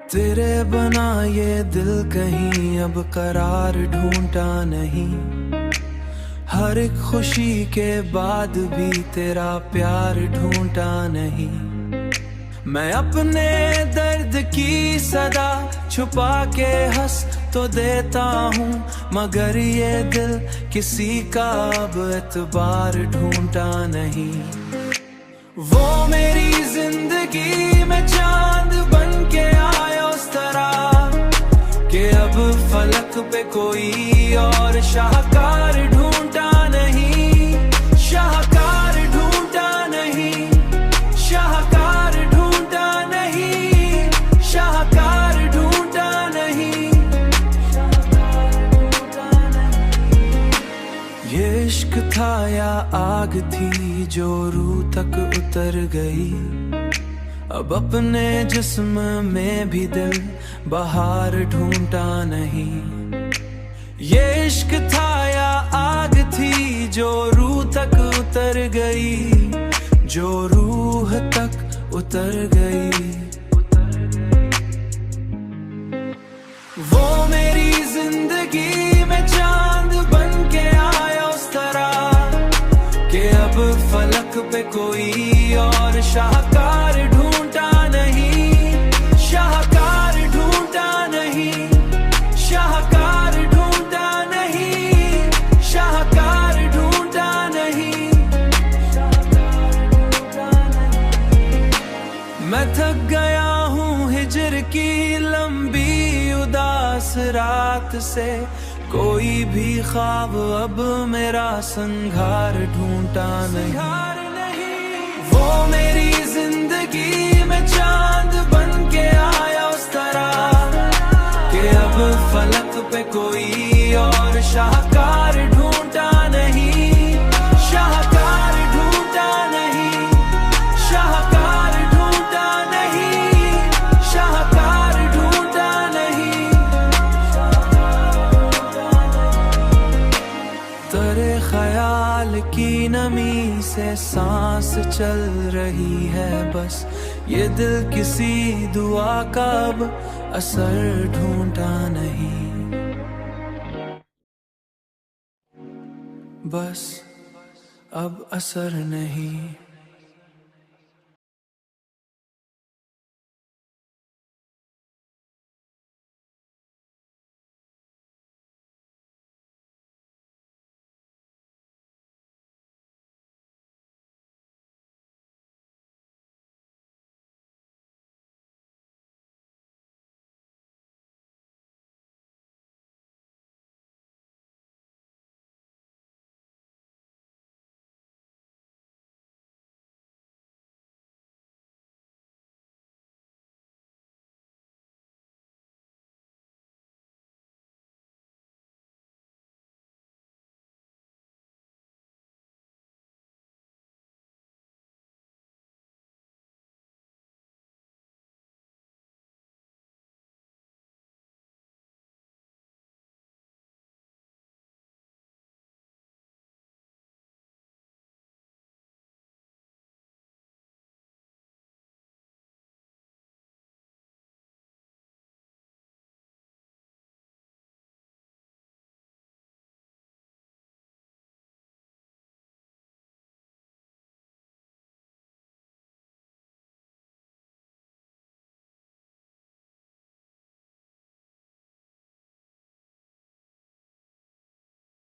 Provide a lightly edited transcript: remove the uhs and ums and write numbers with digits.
तेरे बना ये दिल कहीं अब करार ढूंढता नहीं। हर एक खुशी के बाद भी तेरा प्यार ढूंढता नहीं। मैं अपने दर्द की सदा छुपा के हंस तो देता हूँ, मगर ये दिल किसी का अब एतबार ढूंढता नहीं। वो मेरी जिंदगी में चांद बन के आया उस तरह कि अब फलक पे कोई और शाहकार ढूंढता नहीं। शाहकार ढूंढता नहीं, शाहकार ढूंढता नहीं, शाहकार ढूंढता नहीं। ये इश्क था या आग थी जो रूह तक उतर गई। अब अपने जिस्म में भी दिल बहार ढूंढता नहीं। ये इश्क था या आग थी जो रूह तक उतर गई, जो रूह तक उतर गई। वो मेरी जिंदगी में चांद बन के आया उस तरह कि अब फलक पे कोई और शाहकार ढूंढता नहीं। शाहकार ढूंढता नहीं, शाहकार ढूंढता नहीं, शाहकार ढूंढता नहीं। मैं थक गया हूँ हिजर की लंबी उदास रात से। कोई भी ख्वाब अब मेरा संघार ढूंढता नहीं। वो मेरी जिंदगी में चांद बन के आया उस तरह कि अब फलक पे कोई और शाहकार ढूंढता नहीं। शाहकार ढूंढता नहीं, शाहकार ढूंढता नहीं, शाहकार ढूंढता नहीं। तेरे ख्याल की नमी से सांस चल रही है बस। ये दिल किसी दुआ का अब असर ढूंढता नहीं। बस अब असर नहीं।